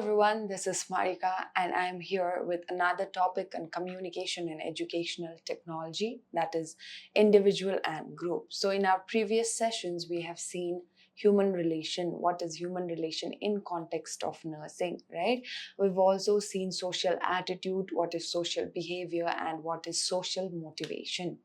everyone, this is Marika and I am here with another topic on communication and educational technology, that is individual and group. So in our previous sessions we have seen human relation, what is human relation in context of nursing, right? We've also seen social attitude, what is social behavior and what is social motivation.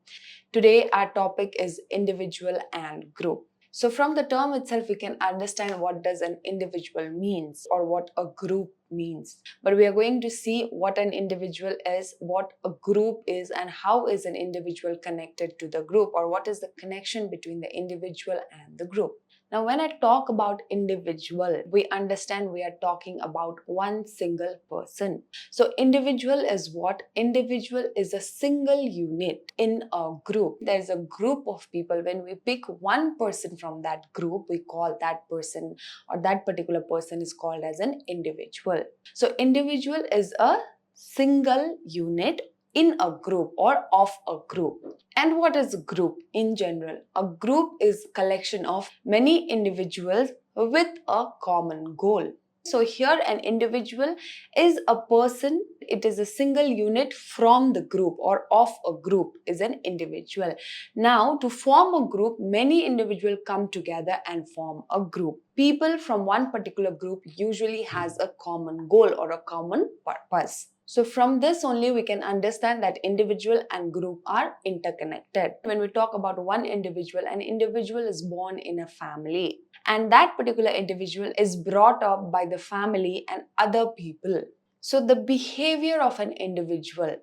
Today our topic is individual and group. So from the term itself, we can understand what does an individual means or what a group means. But we are going to see what an individual is, what a group is, and how is an individual connected to the group, or what is the connection between the individual and the group. Now, when I talk about individual, we understand we are talking about one single person. So individual is what? Individual is a single unit in a group. There's a group of people. When we pick one person from that group, we call that person, or that particular person is called as an individual. So individual is a single unit in a group or of a group. And what is a group in general? A group is collection of many individuals with a common goal. So here an individual is a person, it is a single unit from the group or of a group is an individual. Now to form a group, many individuals come together and form a group. People from one particular group usually has a common goal or a common purpose. So from this only we can understand that individual and group are interconnected. When we talk about one individual, an individual is born in a family. And that particular individual is brought up by the family and other people. So the behavior of an individual,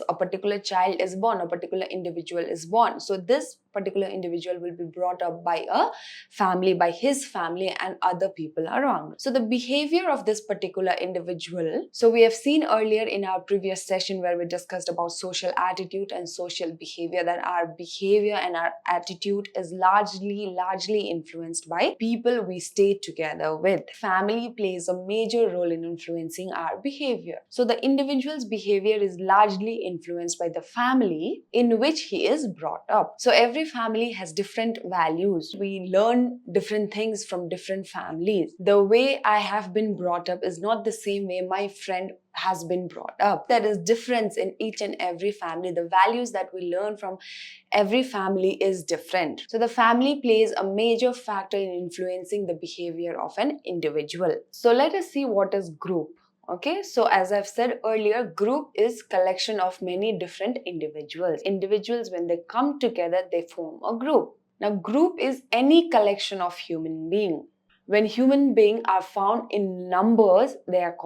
a particular child is born, a particular individual is born. So this particular individual will be brought up by a family, by his family and other people around. So the behavior of this particular individual, so we have seen earlier in our previous session where we discussed about social attitude and social behavior, that our behavior and our attitude is largely influenced by people we stay together with. Family plays a major role in influencing our behavior. So the individual's behavior is largely influenced by the family in which he is brought up. So every family has different values. We learn different things from different families. The way I have been brought up is not the same way my friend has been brought up. There is difference in each and every family. The values that we learn from every family is different. So the family plays a major factor in influencing the behavior of an individual. So let us see what is group. Okay, so as I've said earlier, group is collection of many different individuals. Individuals, when they come together, they form a group. Now, group is any collection of human beings. When human beings are found in numbers, they are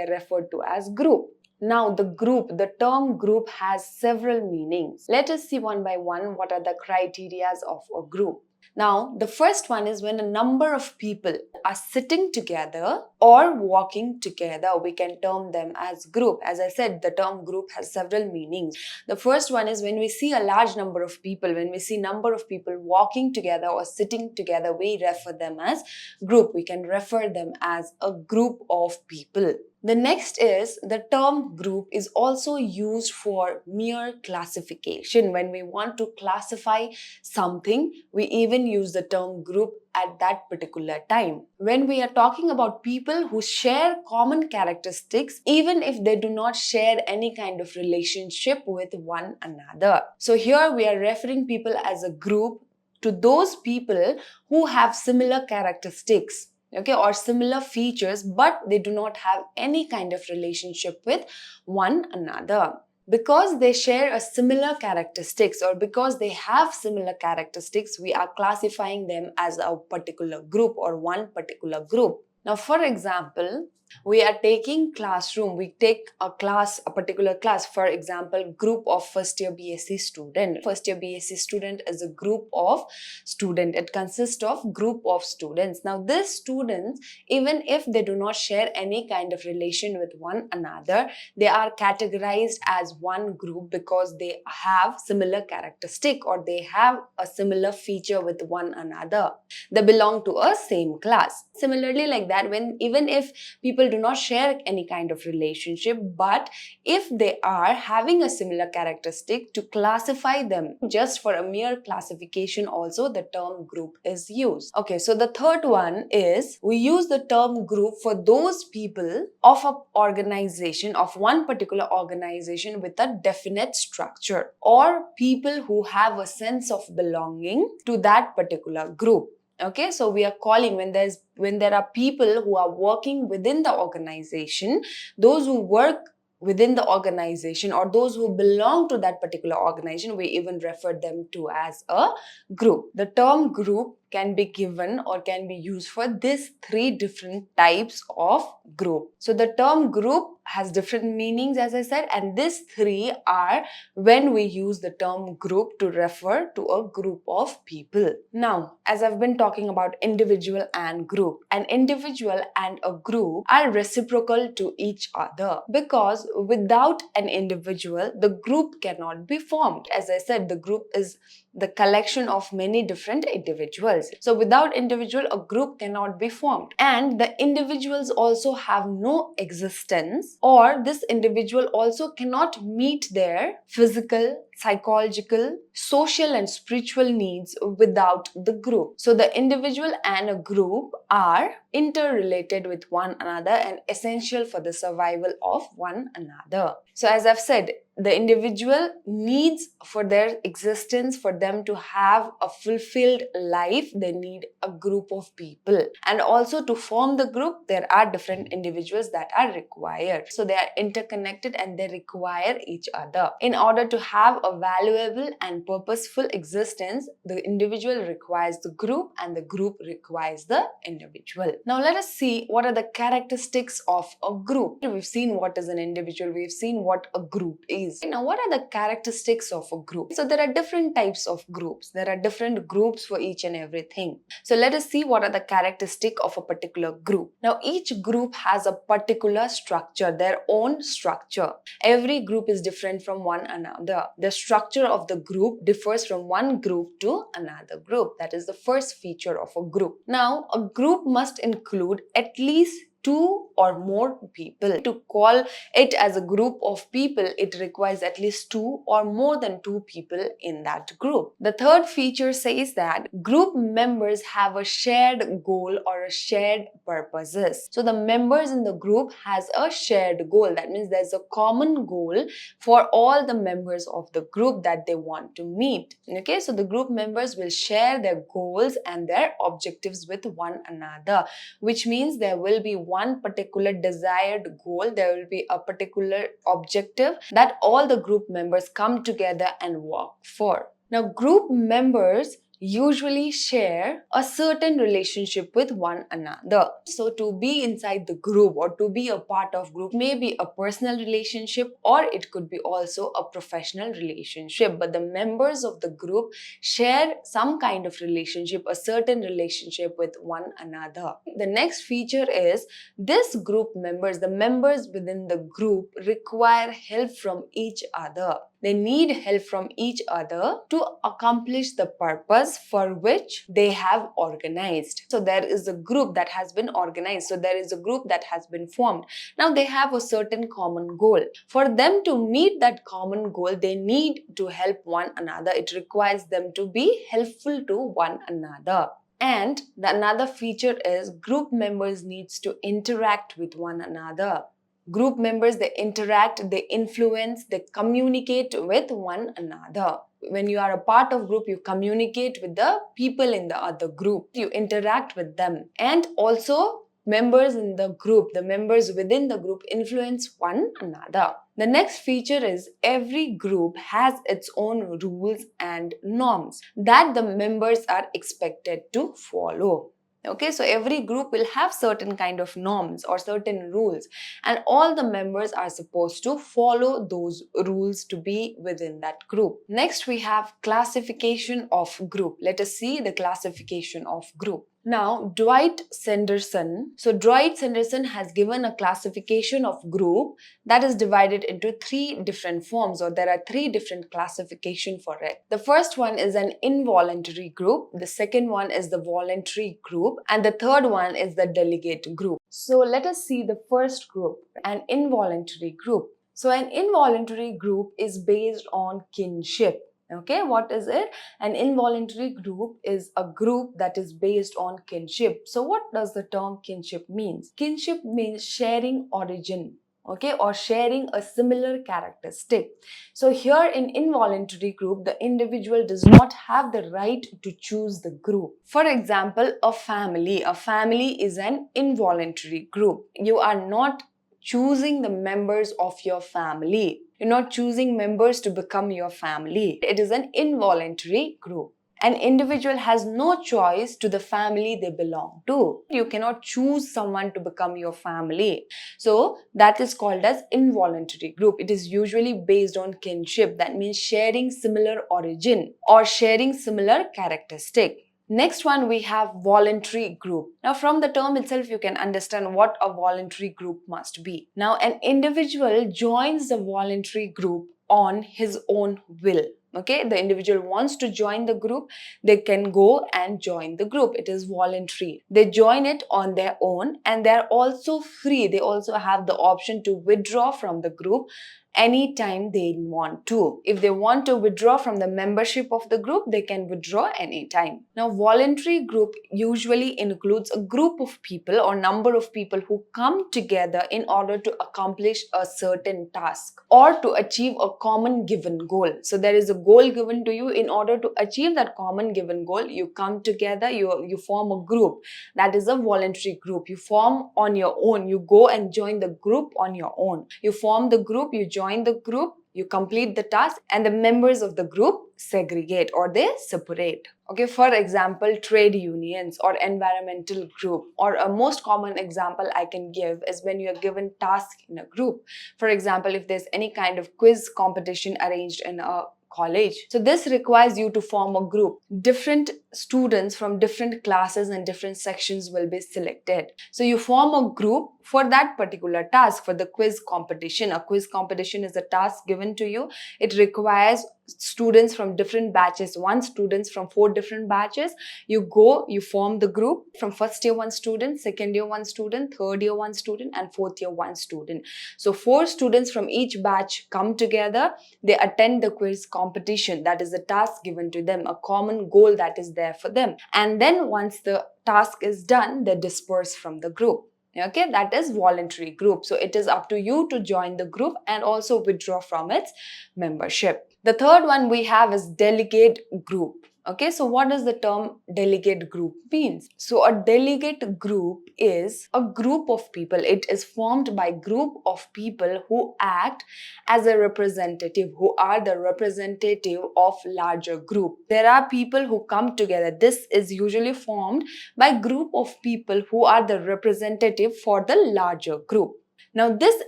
referred to as group. Now, the term group has several meanings. Let us see one by one what are the criteria of a group. Now, the first one is when a number of people are sitting together or walking together, we can term them as group. As I said, the term group has several meanings. The first one is when we see a large number of people, when we see number of people walking together or sitting together, we refer them as group. We can refer them as a group of people. The next is the term group is also used for mere classification. When we want to classify something, we even use the term group at that particular time. When we are talking about people who share common characteristics, even if they do not share any kind of relationship with one another. So here we are referring people as a group to those people who have similar characteristics. Okay, or similar features, but they do not have any kind of relationship with one another. Because they share a similar characteristics or because they have similar characteristics, we are classifying them as a particular group or one particular group. Now, for example, we are taking classroom, we take a particular class, for example, group of first year B.sc student. First year B.sc student is a group of student. It consists of group of students. Now, these students, even if they do not share any kind of relation with one another, they are categorized as one group because they have similar characteristic or they have a similar feature with one another. They belong to a same class. Similarly, like that, even if people people do not share any kind of relationship, but if they are having a similar characteristic, to classify them just for a mere classification also the term group is used. Okay, so the third one is we use the term group for those people of an organization, of one particular organization with a definite structure, or people who have a sense of belonging to that particular group. Okay, so we are calling when there are people who are working within the organization, those who work within the organization or those who belong to that particular organization, we even refer them to as a group. The term group can be given or can be used for these three different types of group. So the term group has different meanings, as I said, and these three are when we use the term group to refer to a group of people. Now, as I've been talking about individual and group, an individual and a group are reciprocal to each other, because without an individual, the group cannot be formed. As I said, the group is the collection of many different individuals. So without individual, a group cannot be formed. And the individuals also have no existence, or this individual also cannot meet their physical, psychological, social and spiritual needs without the group. So the individual and a group are interrelated with one another and essential for the survival of one another. So as I've said, the individual needs for their existence, for them to have a fulfilled life, they need a group of people. And also to form the group, there are different individuals that are required. So they are interconnected and they require each other. In order to have a valuable and purposeful existence, the individual requires the group and the group requires the individual. Now let us see what are the characteristics of a group. We've seen what is an individual, we've seen what a group is. Now, what are the characteristics of a group? So there are different types of groups. There are different groups for each and everything. So let us see what are the characteristics of a particular group. Now, each group has a particular structure, their own structure. Every group is different from one another. The structure of the group differs from one group to another group. That is the first feature of a group. Now, a group must include at least two or more people. To call it as a group of people, it requires at least two or more than two people in that group. The third feature says that group members have a shared goal or a shared purposes. So the members in the group has a shared goal. That means there's a common goal for all the members of the group that they want to meet. Okay, so the group members will share their goals and their objectives with one another, which means there will be one particular desired goal, there will be a particular objective that all the group members come together and work for. Now, group members usually share a certain relationship with one another. So to be inside the group or to be a part of group may be a personal relationship or it could be also a professional relationship, but the members of the group share some kind of relationship, a certain relationship with one another. The next feature is this group members, the members within the group require help from each other. They need help from each other to accomplish the purpose for which they have organized. So there is a group that has been organized. So there is a group that has been formed. Now they have a certain common goal. For them to meet that common goal, they need to help one another. It requires them to be helpful to one another. And another feature is group members needs to interact with one another. Group members, they interact, they influence, they communicate with one another. When you are a part of group, you communicate with the people in the other group. You interact with them. And also, members in the group, the members within the group influence one another. The next feature is every group has its own rules and norms that the members are expected to follow. Okay, so every group will have certain kind of norms or certain rules, and all the members are supposed to follow those rules to be within that group. Next, we have classification of group. Let us see the classification of group. Now, Dwight Sanderson has given a classification of group that is divided into three different forms, or there are three different classifications for it. The first one is an involuntary group, the second one is the voluntary group, and the third one is the delegate group. So let us see the first group, an involuntary group. So an involuntary group is based on kinship. Okay, what is it? An involuntary group is a group that is based on kinship. So what does the term kinship means? Kinship means sharing origin, okay, or sharing a similar characteristic. So here in involuntary group, the individual does not have the right to choose the group. For example, a family is an involuntary group. You are not choosing the members of your family. You're not choosing members to become your family. It is an involuntary group. An individual has no choice to the family they belong to. You cannot choose someone to become your family. So that is called as involuntary group. It is usually based on kinship. That means sharing similar origin or sharing similar characteristic. Next one, we have voluntary group. Now from the term itself, you can understand what a voluntary group must be. Now an individual joins the voluntary group on his own will. Okay, the individual wants to join the group, they can go and join the group. It is voluntary. They join it on their own and they're also free. They also have the option to withdraw from the group anytime they want to. If they want to withdraw from the membership of the group, they can withdraw anytime. Now, voluntary group usually includes a group of people or number of people who come together in order to accomplish a certain task or to achieve a common given goal. So there is a goal given to you. In order to achieve that common given goal, you come together, you form a group. That is a voluntary group. You form on your own. You go and join the group on your own. You form the group, you join the group, you complete the task, and the members of the group segregate or they separate. Okay, for example, trade unions or environmental group, or a most common example I can give is when you are given task in a group. For example, if there's any kind of quiz competition arranged in a college. So this requires you to form a group. Different students from different classes and different sections will be selected. So you form a group for that particular task, for the quiz competition. A quiz competition is a task given to you. It requires students from different batches, students from 4 different batches. You go, you form the group from first year 1 student, second year 1 student, third year 1 student, and fourth year 1 student. So 4 students from each batch come together, they attend the quiz competition. That is the task given to them, a common goal that is there for them. And then once the task is done, they disperse from the group. Okay, that is voluntary group. So it is up to you to join the group and also withdraw from its membership. The third one we have is delegate group. Okay, so what does the term delegate group means? So a delegate group is a group of people. It is formed by group of people who act as a representative, who are the representative of larger group. There are people who come together. This is usually formed by group of people who are the representative for the larger group. Now, this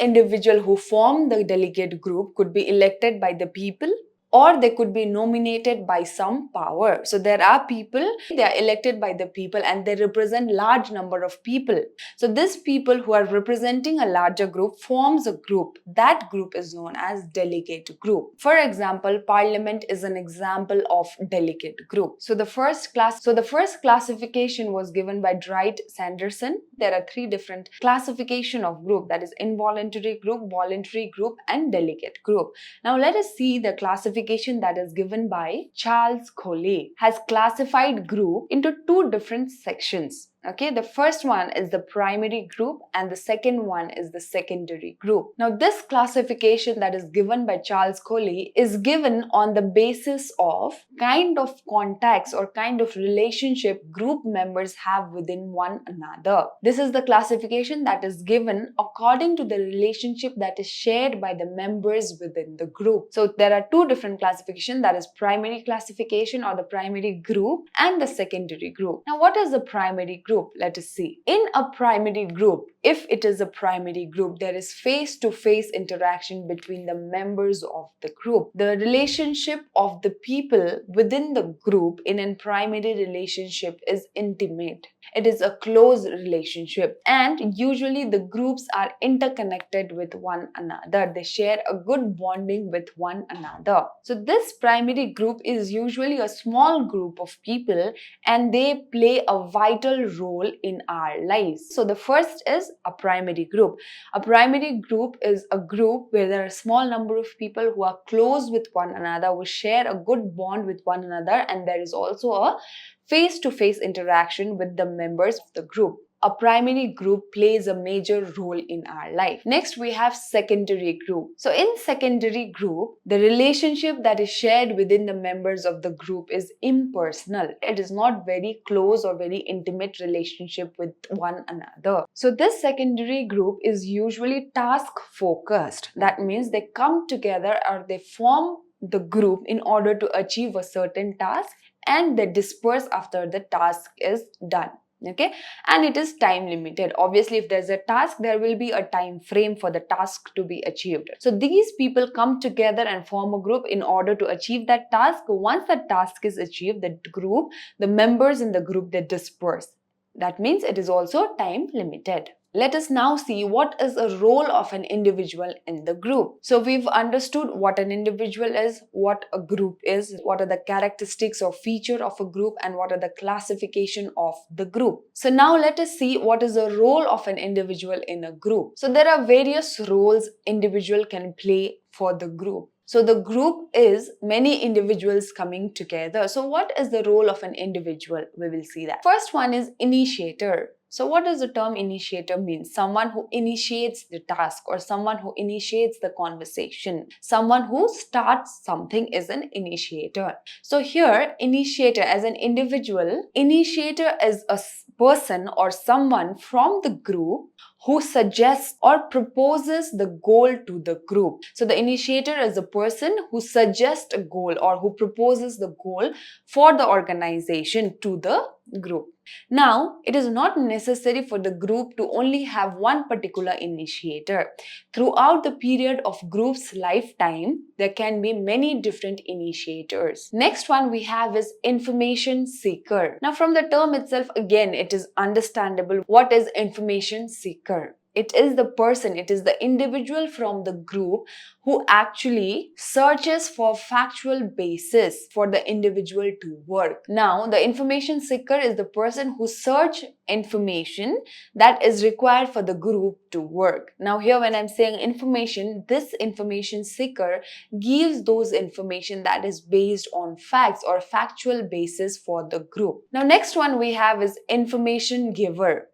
individual who formed the delegate group could be elected by the people, or they could be nominated by some power. So there are people, they are elected by the people and they represent large number of people. So these people who are representing a larger group forms a group. That group is known as delegate group. For example, Parliament is an example of delegate group. So the first classification was given by Dwight Sanderson. There are 3 different classification of group, that is involuntary group, voluntary group, and delegate group. Now let us see the classification that is given by Charles Coley. Has classified group into 2 different sections. Okay, the first one is the primary group and the second one is the secondary group. Now this classification that is given by Charles Coley is given on the basis of kind of contacts or kind of relationship group members have within one another. This is the classification that is given according to the relationship that is shared by the members within the group. So there are 2 different classifications, that is primary classification or the primary group and the secondary group. Now what is the primary group? group? Let us see. In a primary group, if it is a primary group, there is face-to-face interaction between the members of the group. The relationship of the people within the group in a primary relationship is intimate. It is a close relationship, and usually the groups are interconnected with one another. They share a good bonding with one another. So this primary group is usually a small group of people, and they play a vital role in our lives. So the first is a primary group. A primary group is a group where there are a small number of people who are close with one another, who share a good bond with one another, and there is also a face-to-face interaction with the members of the group. A primary group plays a major role in our life. Next, we have secondary group. So in secondary group, the relationship that is shared within the members of the group is impersonal. It is not very close or very intimate relationship with one another. So this secondary group is usually task focused. That means they come together or they form the group in order to achieve a certain task, and they disperse after the task is done. Okay, and it is time limited. Obviously, if there's a task, there will be a time frame for the task to be achieved. So these people come together and form a group in order to achieve that task. Once that task is achieved, the members in the group, they disperse. That means it is also time limited. Let us now see what is a role of an individual in the group. So we've understood what an individual is, what a group is, what are the characteristics or feature of a group, and what are the classification of the group. So now let us see what is the role of an individual in a group. So there are various roles individual can play for the group. So the group is many individuals coming together. So what is the role of an individual? We will see that. First one is initiator. So what does the term initiator mean? Someone who initiates the task or someone who initiates the conversation. Someone who starts something is an initiator. So here, initiator as an individual, initiator is a person or someone from the group who suggests or proposes the goal to the group. So the initiator is a person who suggests a goal or who proposes the goal for the organization to the group. Now, it is not necessary for the group to only have one particular initiator. Throughout the period of group's lifetime, there can be many different initiators. Next one we have is information seeker. Now, from the term itself, again, it is understandable what is information seeker. It is the person, it is the individual from the group who actually searches for factual basis for the individual to work. Now, the information seeker is the person who search information that is required for the group to work. Now, here when I'm saying information, this information seeker gives those information that is based on facts or factual basis for the group. Now, next one we have is information giver.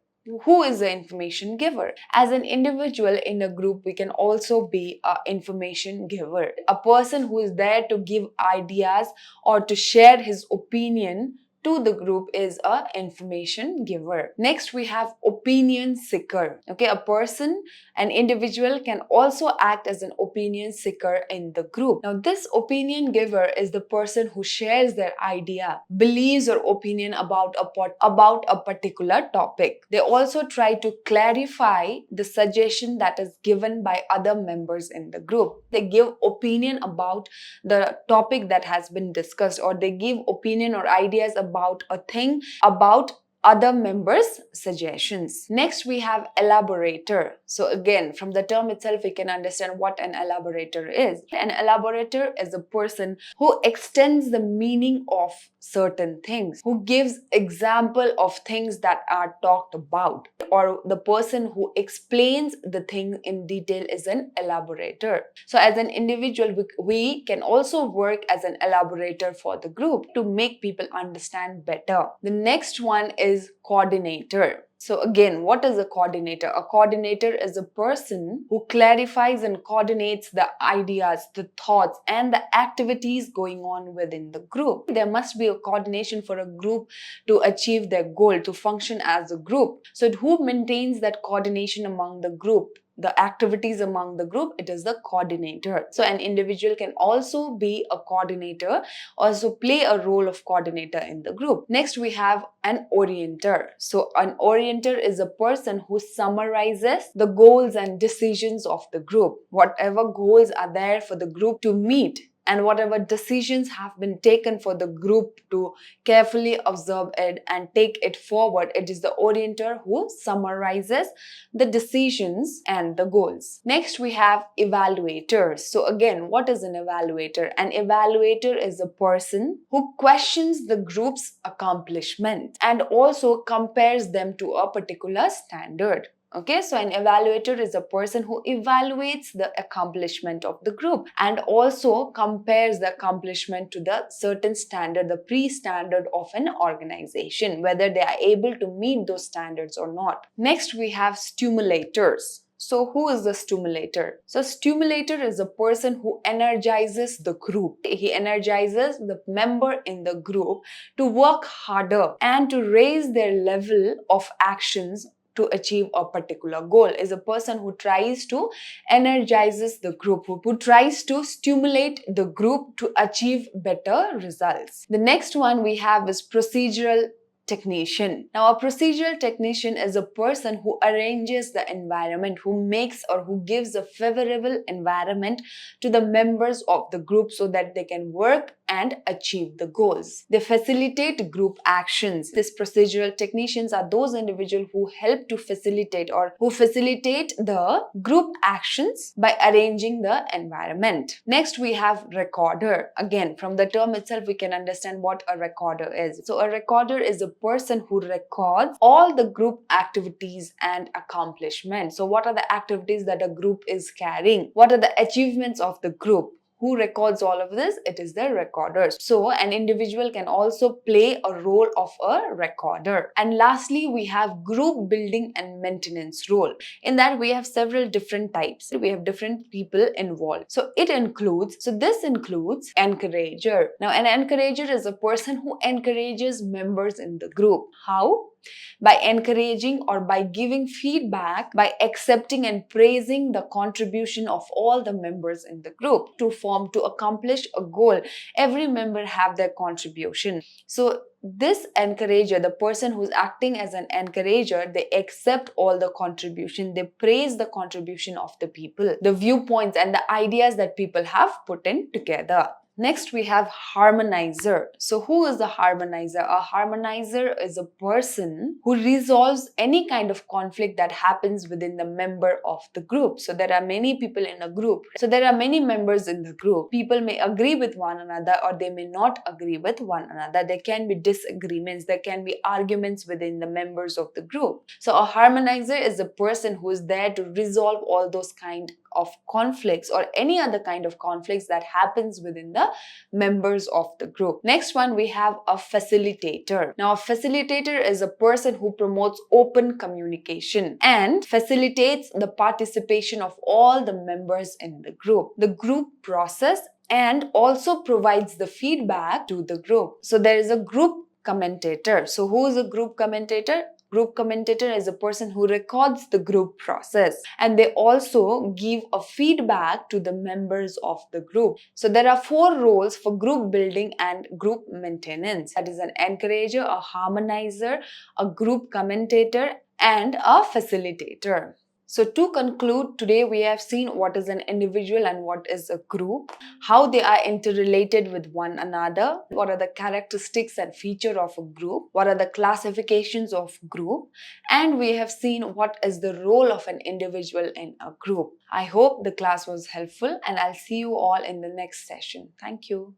Who is the information giver? As an individual in a group, we can also be an information giver. A person who is there to give ideas or to share his opinion to the group is an information giver. Next, we have opinion seeker. Okay, a person, an individual can also act as an opinion seeker in the group. Now, this opinion giver is the person who shares their idea, believes or opinion about a particular topic. They also try to clarify the suggestion that is given by other members in the group. They give opinion about the topic that has been discussed, or they give opinion or ideas about a thing, about other members' suggestions. Next, we have elaborator. So again, from the term itself, we can understand what an elaborator is. An elaborator is a person who extends the meaning of certain things, who gives example of things that are talked about, or the person who explains the thing in detail is an elaborator. So as an individual, we can also work as an elaborator for the group to make people understand better. The next one is coordinator. So again, what is a coordinator? A coordinator is a person who clarifies and coordinates the ideas, the thoughts, and the activities going on within the group. There must be a coordination for a group to achieve their goal, to function as a group. So who maintains that coordination among the group? the activities among the group, it is the coordinator. So an individual can also be a coordinator, also play a role of coordinator in the group. Next, we have an orienter. So an orienter is a person who summarizes the goals and decisions of the group. Whatever goals are there for the group to meet, and whatever decisions have been taken for the group to carefully observe it and take it forward, it is the orienter who summarizes the decisions and the goals. Next, we have evaluators. So again, what is an evaluator? An evaluator is a person who questions the group's accomplishment and also compares them to a particular standard. Okay, so an evaluator is a person who evaluates the accomplishment of the group and also compares the accomplishment to the certain standard, the pre-standard of an organization, whether they are able to meet those standards or not. Next, we have stimulators. So who is the stimulator? So stimulator is a person who energizes the group. He energizes the member in the group to work harder and to raise their level of actions to achieve a particular goal. Is a person who tries to energizes the group, who tries to stimulate the group to achieve better results. The next one we have is procedural technician. Now, a procedural technician is a person who arranges the environment, who makes or who gives a favorable environment to the members of the group so that they can work and achieve the goals. They facilitate group actions. These procedural technicians are those individuals who help to facilitate or who facilitate the group actions by arranging the environment. Next, we have recorder. Again, from the term itself, we can understand what a recorder is. So a recorder is a person who records all the group activities and accomplishments. So what are the activities that a group is carrying? What are the achievements of the group? Who records all of this? It is the recorder. So an individual can also play a role of a recorder. And lastly, we have group building and maintenance role. In that, we have several different types. We have different people involved. So this includes encourager. Now, an encourager is a person who encourages members in the group. How? By encouraging or by giving feedback, by accepting and praising the contribution of all the members in the group to accomplish a goal. Every member have their contribution. So this encourager, the person who's acting as an encourager, they accept all the contribution, they praise the contribution of the people, the viewpoints and the ideas that people have put in together. Next, we have harmonizer. So who is the harmonizer? A harmonizer is a person who resolves any kind of conflict that happens within the member of the group. So there are many people in a group. So there are many members in the group. People may agree with one another or they may not agree with one another. There can be disagreements. There can be arguments within the members of the group. So a harmonizer is a person who is there to resolve all those kind of conflicts or any other kind of conflicts that happens within the members of the group. Next one, we have a facilitator. Now, a facilitator is a person who promotes open communication and facilitates the participation of all the members in the group process, and also provides the feedback to the group. So there is a group commentator. So who is a group commentator? Group commentator is a person who records the group process, and they also give a feedback to the members of the group. So there are 4 roles for group building and group maintenance. That is an encourager, a harmonizer, a group commentator, and a facilitator. So to conclude, today we have seen what is an individual and what is a group, how they are interrelated with one another, what are the characteristics and features of a group, what are the classifications of group, and we have seen what is the role of an individual in a group. I hope the class was helpful and I'll see you all in the next session. Thank you.